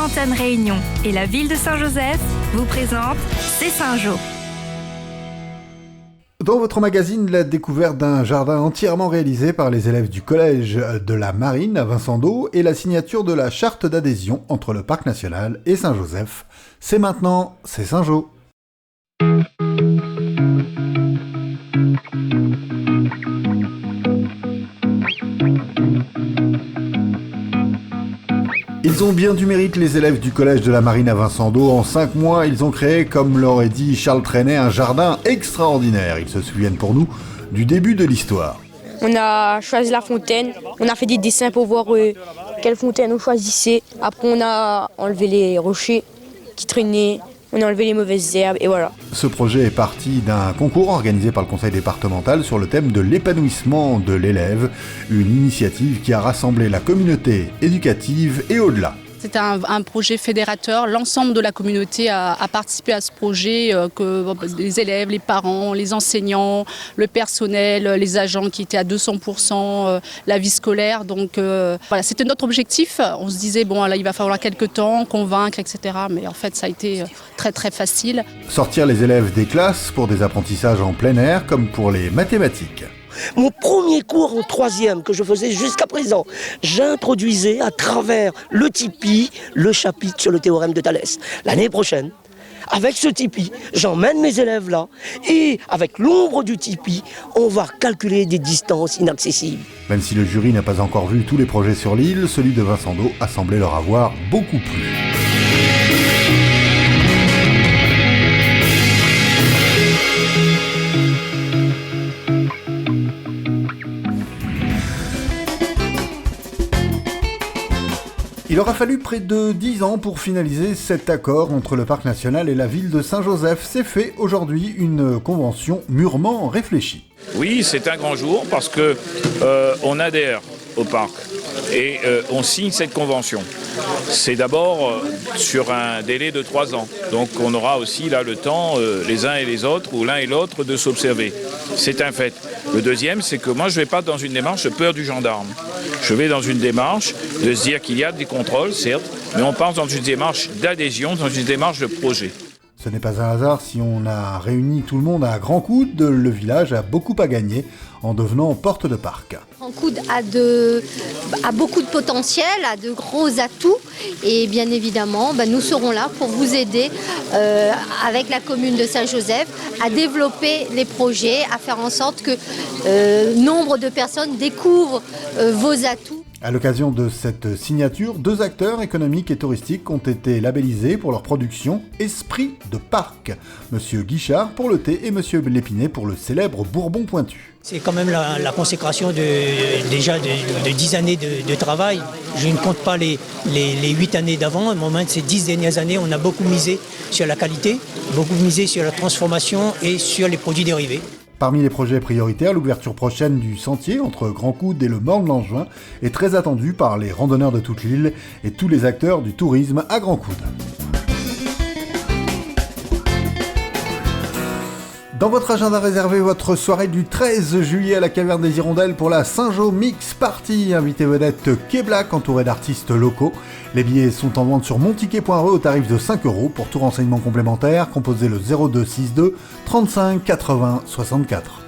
Antenne Réunion et la ville de Saint-Joseph vous présentent C'est Saint-Jo. Dans votre magazine, la découverte d'un jardin entièrement réalisé par les élèves du collège de la Marine à Vincent-d'Eau et la signature de la charte d'adhésion entre le Parc national et Saint-Joseph. C'est maintenant, c'est Saint-Jo. Ils ont bien du mérite, les élèves du collège de la Marine à Vincent-d'Eau. En 5 mois, ils ont créé, comme l'aurait dit Charles Trenet, un jardin extraordinaire. Ils se souviennent pour nous du début de l'histoire. On a choisi la fontaine, on a fait des dessins pour voir quelle fontaine on choisissait. Après, on a enlevé les rochers qui traînaient, on a enlevé les mauvaises herbes et voilà. Ce projet est parti d'un concours organisé par le conseil départemental sur le thème de l'épanouissement de l'élève, une initiative qui a rassemblé la communauté éducative et au-delà. C'était un projet fédérateur. L'ensemble de la communauté a participé à ce projet, que les élèves, les parents, les enseignants, le personnel, les agents qui étaient à 200%, la vie scolaire. Donc voilà, c'était notre objectif. On se disait, bon, là, il va falloir quelques temps, convaincre, etc. Mais en fait, ça a été très, très facile. Sortir les élèves des classes pour des apprentissages en plein air, comme pour les mathématiques. Mon premier cours en 3e que je faisais jusqu'à présent, j'introduisais à travers le Tipeee le chapitre sur le théorème de Thalès. L'année prochaine, avec ce Tipeee, j'emmène mes élèves là et avec l'ombre du Tipeee, on va calculer des distances inaccessibles. Même si le jury n'a pas encore vu tous les projets sur l'île, celui de Vincent-d'Eau a semblé leur avoir beaucoup plu. Il aura fallu près de 10 ans pour finaliser cet accord entre le Parc national et la ville de Saint-Joseph. C'est fait aujourd'hui une convention mûrement réfléchie. Oui, c'est un grand jour parce que on adhère au parc et on signe cette convention. C'est d'abord sur un délai de 3 ans. Donc on aura aussi là le temps, les uns et les autres, ou l'un et l'autre, de s'observer. C'est un fait. Le deuxième, c'est que moi je ne vais pas dans une démarche de peur du gendarme. Je vais dans une démarche de se dire qu'il y a des contrôles, certes, mais on part dans une démarche d'adhésion, dans une démarche de projet. Ce n'est pas un hasard si on a réuni tout le monde à Grand Coude. Le village a beaucoup à gagner en devenant porte de parc. Grand Coude a beaucoup de potentiel, a de gros atouts et bien évidemment nous serons là pour vous aider avec la commune de Saint-Joseph à développer les projets, à faire en sorte que nombre de personnes découvrent vos atouts. À l'occasion de cette signature, 2 acteurs économiques et touristiques ont été labellisés pour leur production Esprit de Parc. Monsieur Guichard pour le thé et Monsieur Lépinet pour le célèbre Bourbon pointu. C'est quand même la consécration de 10 années de travail. Je ne compte pas les 8 années d'avant. Au moment de ces 10 dernières années, on a beaucoup misé sur la qualité, beaucoup misé sur la transformation et sur les produits dérivés. Parmi les projets prioritaires, l'ouverture prochaine du sentier entre Grand Coude et le Morne-Langevin est très attendue par les randonneurs de toute l'île et tous les acteurs du tourisme à Grand Coude. Dans votre agenda, réservez votre soirée du 13 juillet à la Caverne des Hirondelles pour la Saint-Jo Mix Party. Invité vedette K-Black entouré d'artistes locaux. Les billets sont en vente sur monticket.re au tarif de 5 €. Pour tout renseignement complémentaire, composez le 0262 35 80 64.